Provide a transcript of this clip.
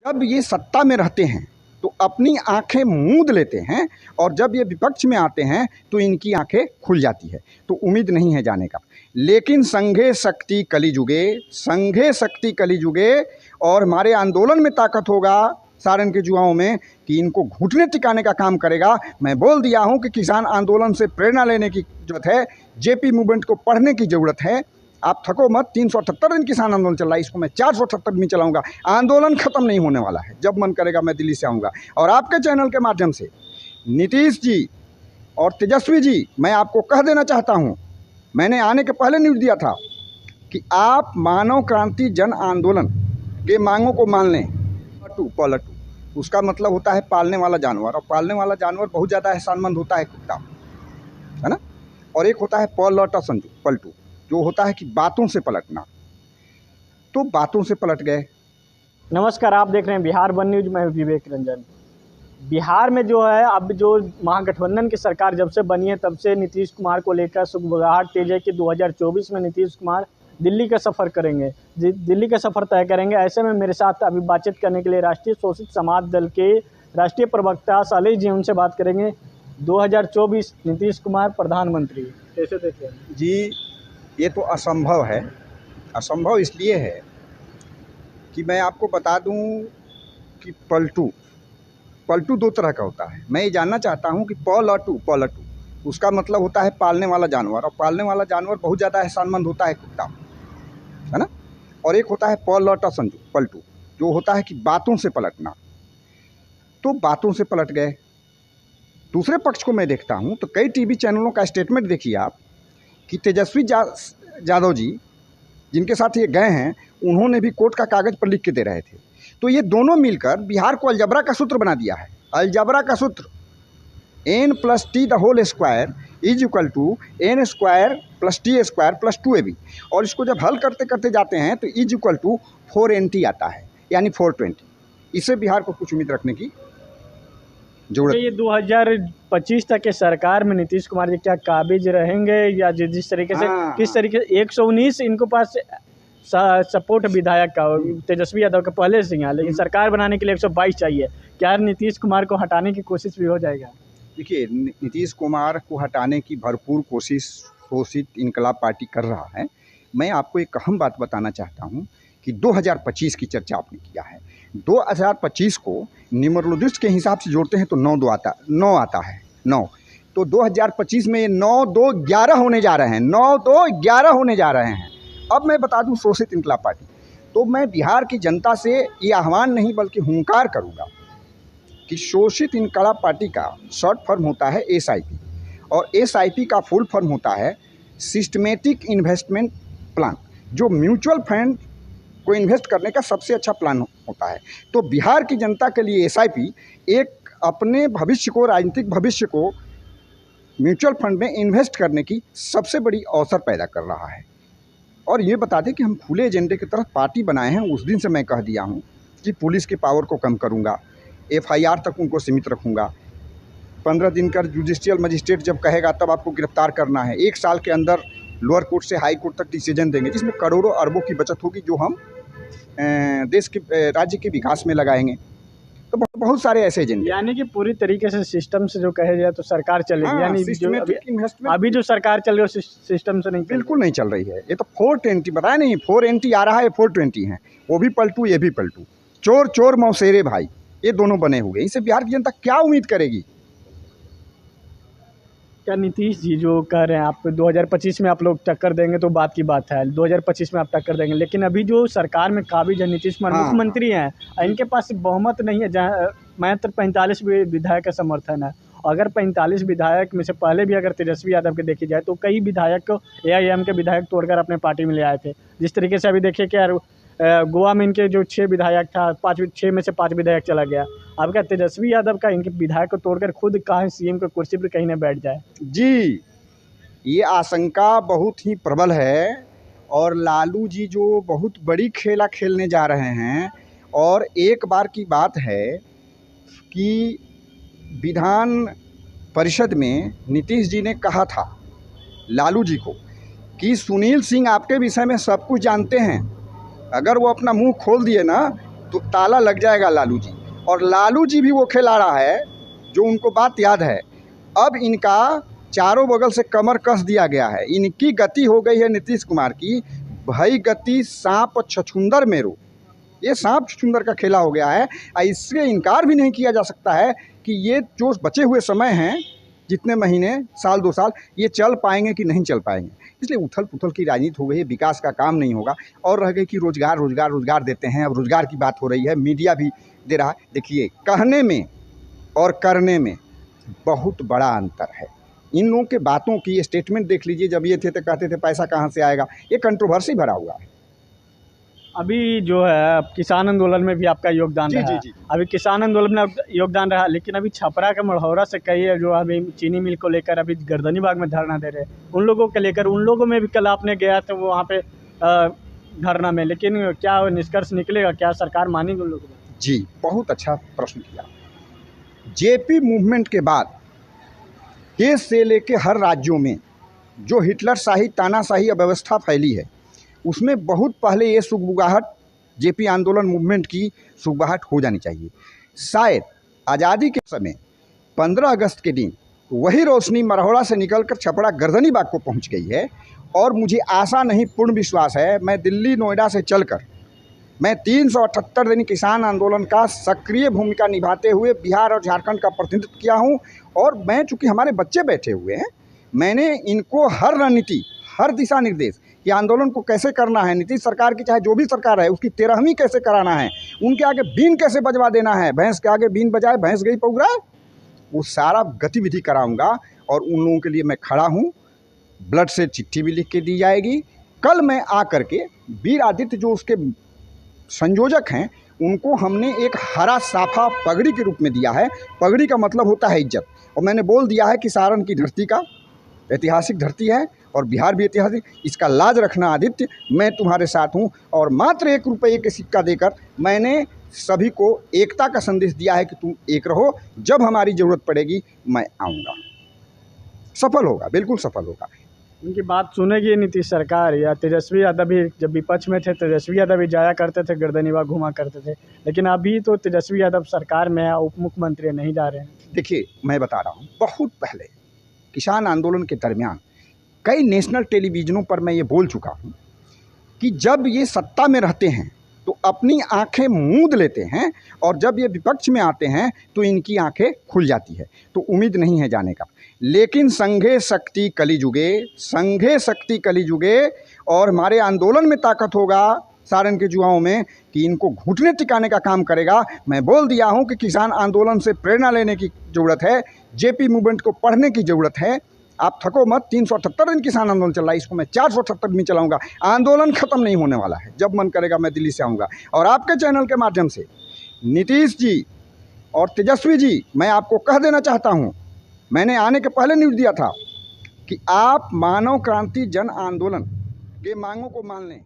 जब ये सत्ता में रहते हैं तो अपनी आंखें मूंद लेते हैं और जब ये विपक्ष में आते हैं तो इनकी आंखें खुल जाती है। तो उम्मीद नहीं है जाने का, लेकिन संघे शक्ति कलिजुगे, संघे शक्ति कलिजुगे। और हमारे आंदोलन में ताकत होगा सारण के युवाओं में कि इनको घुटने टिकाने का काम करेगा। मैं बोल दिया हूं कि किसान आंदोलन से प्रेरणा लेने की जरूरत है, जेपी मूवमेंट को पढ़ने की ज़रूरत है। आप थको मत, 378 दिन किसान आंदोलन चल रहा है, इसको मैं 478 दिन चलाऊंगा। आंदोलन खत्म नहीं होने वाला है, जब मन करेगा मैं दिल्ली से आऊँगा। और आपके चैनल के माध्यम से नीतीश जी और तेजस्वी जी, मैं आपको कह देना चाहता हूँ, मैंने आने के पहले न्यूज़ दिया था कि आप मानव क्रांति जन आंदोलन के मांगों को मान लें। पलटू उसका मतलब होता है पालने वाला जानवर, और पालने वाला जानवर बहुत ज़्यादा एहसानमंद होता है, कुत्ता है ना। और एक होता है पलटू, जो होता है कि बातों से पलटना। तो बातों से पलट गए। नमस्कार, आप देख रहे हैं बिहार वन न्यूज। मैं विवेक रंजन। बिहार में जो है, अब जो महागठबंधन की सरकार जब से बनी है तब से नीतीश कुमार को लेकर सुगबुगाहट तेज है कि 2024 में नीतीश कुमार दिल्ली का सफ़र करेंगे, दिल्ली का सफ़र तय करेंगे। ऐसे में मेरे साथ अभी बातचीत करने के लिए राष्ट्रीय शोषित समाज दल के राष्ट्रीय प्रवक्ता सालेह जी, उनसे बात करेंगे। 2024 नीतीश कुमार प्रधानमंत्री, कैसे देखते हैं जी? ये तो असंभव है। असंभव इसलिए है कि मैं आपको बता दूं कि पलटू दो तरह का होता है। मैं ये जानना चाहता हूं कि पलटू उसका मतलब होता है पालने वाला जानवर, और पालने वाला जानवर बहुत ज़्यादा एहसानमंद होता है, कुत्ता है ना। और एक होता है पलटू, जो होता है कि बातों से पलटना। तो बातों से पलट गए। दूसरे पक्ष को मैं देखता हूं तो कई टीवी चैनलों का स्टेटमेंट देखिए आप कि तेजस्वी यादव जी जिनके साथ ये गए हैं, उन्होंने भी कोर्ट का कागज़ पर लिख के दे रहे थे। तो ये दोनों मिलकर बिहार को अलजबरा का सूत्र बना दिया है। अलजबरा का सूत्र n+t² is equal to n² + t² + 2ab। और इसको जब हल करते करते जाते हैं तो इज इक्वल टू 4nt आता है, यानी 420। इससे बिहार को कुछ उम्मीद रखने की जरूरत। ये 2025 तक के सरकार में नीतीश कुमार जी क्या काबिज रहेंगे, या जिस तरीके से किस तरीके से 119 इनको पास सपोर्ट विधायक का तेजस्वी यादव का पहले से है, लेकिन सरकार बनाने के लिए 122 चाहिए। क्या नीतीश कुमार को हटाने की कोशिश भी हो जाएगा? देखिए, नीतीश कुमार को हटाने की भरपूर कोशिश शोषित इनकलाब पार्टी कर रहा है। मैं आपको एक अहम बात बताना चाहता हूं कि 2025 की चर्चा आपने किया है। 2025 को न्यूमरोलॉजिस्ट के हिसाब से जोड़ते हैं तो 9 आता है 9। तो 2025 में 9-2-11 होने जा रहे हैं, 9-2-11 होने जा रहे हैं। अब मैं बता दूं शोषित इनकलाब पार्टी, तो मैं बिहार की जनता से ये आह्वान नहीं बल्कि हुंकार करूँगा कि शोषित इनकलाब पार्टी का शॉर्ट फॉर्म होता है SIP, और SIP का फुल फॉर्म होता है सिस्टमेटिक इन्वेस्टमेंट प्लान, जो म्यूचुअल फंड को इन्वेस्ट करने का सबसे अच्छा प्लान होता है। तो बिहार की जनता के लिए SIP एक अपने भविष्य को, राजनीतिक भविष्य को म्यूचुअल फंड में इन्वेस्ट करने की सबसे बड़ी अवसर पैदा कर रहा है। और ये बता दें कि हम खुले एजेंडे की तरफ पार्टी बनाए हैं। उस दिन से मैं कह दिया हूँ कि पुलिस के पावर को कम करूँगा, FIR तक उनको सीमित रखूँगा। 15 दिन का जुडिशियल मजिस्ट्रेट जब कहेगा तब आपको गिरफ्तार करना है। 1 साल के अंदर लोअर कोर्ट से हाई कोर्ट तक डिसीजन देंगे, जिसमें करोड़ों अरबों की बचत होगी, जो हम देश के, राज्य के विकास में लगाएंगे। तो बहुत सारे ऐसे एजेंडे, यानी कि पूरी तरीके से सिस्टम से जो कहे जाए तो सरकार चलेगी। हाँ, यानी अभी जो सरकार चल रही है सिस्टम से नहीं, बिल्कुल नहीं चल रही है। ये तो 420 बताया नहीं, 4NT आ रहा है, 420 है। वो भी पलटू, ये भी पलटू। चोर मौसेरे भाई, ये दोनों बने हुए। इससे बिहार की जनता क्या उम्मीद करेगी? क्या नीतीश जी जो कह रहे हैं आप 2025 में आप लोग टक्कर देंगे तो बात की बात है, 2025 में आप टक्कर देंगे, लेकिन अभी जो सरकार में काबिज है नीतीश कुमार, मुख्यमंत्री हैं, इनके पास बहुमत नहीं है, जहाँ मात्र 45 विधायक का समर्थन है। अगर 45 विधायक में से पहले भी अगर तेजस्वी यादव के देखी जाए तो कई विधायक AIM के विधायक तोड़कर अपने पार्टी में ले आए थे। जिस तरीके से अभी देखिए कि गोवा में इनके जो 6 विधायक था, 6 में से 5 विधायक चला गया। अब क्या तेजस्वी यादव का इनके विधायक को तोड़कर खुद कहाँ CM की कुर्सी पर कहीं न बैठ जाए? जी, ये आशंका बहुत ही प्रबल है। और लालू जी जो बहुत बड़ी खेला खेलने जा रहे हैं। और एक बार की बात है कि विधान परिषद में नीतीश जी ने कहा था लालू जी को कि सुनील सिंह आपके विषय में सब कुछ जानते हैं। अगर वो अपना मुंह खोल दिए ना तो ताला लग जाएगा लालू जी। और लालू जी भी वो खेल आ रहा है जो उनको बात याद है। अब इनका चारों बगल से कमर कस दिया गया है। इनकी गति हो गई है नीतीश कुमार की, भाई गति सांप छछूंदर मेरो। ये सांप छछूंदर का खेला हो गया है। इससे इनकार भी नहीं किया जा सकता है कि ये जो बचे हुए समय हैं, जितने महीने, साल 2 साल, ये चल पाएंगे कि नहीं चल पाएंगे। इसलिए उथल पुथल की राजनीति हो गई है, विकास का काम नहीं होगा। और रह गई कि रोजगार रोजगार रोजगार देते हैं। अब रोजगार की बात हो रही है, मीडिया भी दे रहा है। देखिए, कहने में और करने में बहुत बड़ा अंतर है। इन लोगों के बातों की स्टेटमेंट देख लीजिए। जब ये थे तो कहते थे पैसा कहाँ से आएगा, ये कंट्रोवर्सी भरा हुआ है। अभी जो है किसान आंदोलन में भी आपका योगदान रहा है। अभी किसान आंदोलन में योगदान रहा, लेकिन अभी छपरा के मढ़ौरा से कई है जो अभी चीनी मिल को लेकर अभी गर्दनी बाग में धरना दे रहे हैं। उन लोगों के लेकर, उन लोगों में भी कल आपने गया तो वो वहाँ पे धरना में, लेकिन क्या निष्कर्ष निकलेगा, क्या सरकार मानेगी उन लोगों को? जी, बहुत अच्छा प्रश्न किया। जेपी मूवमेंट के बाद देश से लेके हर राज्यों में जो हिटलरशाही तानाशाही अव्यवस्था फैली है, उसमें बहुत पहले ये सुगबुगाहट जेपी आंदोलन मूवमेंट की सुगबुगाहट हो जानी चाहिए। शायद आज़ादी के समय 15 अगस्त के दिन वही रोशनी मढ़ौरा से निकलकर छपरा गर्दनी बाग को पहुंच गई है। और मुझे आशा नहीं, पूर्ण विश्वास है, मैं दिल्ली नोएडा से चलकर मैं 378 दिन किसान आंदोलन का सक्रिय भूमिका निभाते हुए बिहार और झारखंड का प्रतिनिधित्व किया हूं। और मैं, चूँकि हमारे बच्चे बैठे हुए हैं, मैंने इनको हर रणनीति, हर दिशा निर्देश कि आंदोलन को कैसे करना है, नीतीश सरकार की चाहे जो भी सरकार है उसकी 13वीं कैसे कराना है, उनके आगे बीन कैसे बजवा देना है, भैंस के आगे बीन बजाए भैंस गई पौरा, वो सारा गतिविधि कराऊंगा। और उन लोगों के लिए मैं खड़ा हूँ। ब्लड से चिट्ठी भी लिख के दी जाएगी। कल मैं आकर के वीर आदित्य जो उसके संयोजक हैं, उनको हमने एक हरा साफा पगड़ी के रूप में दिया है। पगड़ी का मतलब होता है इज्जत। और मैंने बोल दिया है कि सारण की धरती का ऐतिहासिक धरती है और बिहार भी ऐतिहासिक, इसका लाज रखना आदित्य, मैं तुम्हारे साथ हूँ। और मात्र 1 रुपये के सिक्का देकर मैंने सभी को एकता का संदेश दिया है कि तुम एक रहो, जब हमारी ज़रूरत पड़ेगी मैं आऊँगा। सफल होगा, बिल्कुल सफल होगा। उनकी बात सुनेगी नीतीश सरकार? या तेजस्वी यादव भी जब विपक्ष में थे, तेजस्वी यादव भी जाया करते थे, गर्दनी बाग घुमा करते थे, लेकिन अभी तो तेजस्वी यादव सरकार में है, उप मुख्यमंत्री नहीं जा रहे हैं। देखिए, मैं बता रहा हूँ, बहुत पहले किसान आंदोलन के दरमियान कई नेशनल टेलीविज़नों पर मैं ये बोल चुका हूँ कि जब ये सत्ता में रहते हैं तो अपनी आंखें मूंद लेते हैं, और जब ये विपक्ष में आते हैं तो इनकी आंखें खुल जाती है। तो उम्मीद नहीं है जाने का। लेकिन संघे शक्ति कलिजुगे, संघे शक्ति कलिजुगे, और हमारे आंदोलन में ताकत होगा सारण के युवाओं में कि इनको घुटने टिकाने का काम करेगा। मैं बोल दिया हूं कि किसान आंदोलन से प्रेरणा लेने की ज़रूरत है, जेपी मूवमेंट को पढ़ने की ज़रूरत है। आप थको मत, 378 दिन किसान आंदोलन चल रहा है, इसको मैं 478 दिन चलाऊंगा। आंदोलन खत्म नहीं होने वाला है। जब मन करेगा मैं दिल्ली से आऊँगा। और आपके चैनल के माध्यम से नीतीश जी और तेजस्वी जी, मैं आपको कह देना चाहता हूँ, मैंने आने के पहले न्यूज़ दिया था कि आप मानव क्रांति जन आंदोलन के मांगों को मान लें।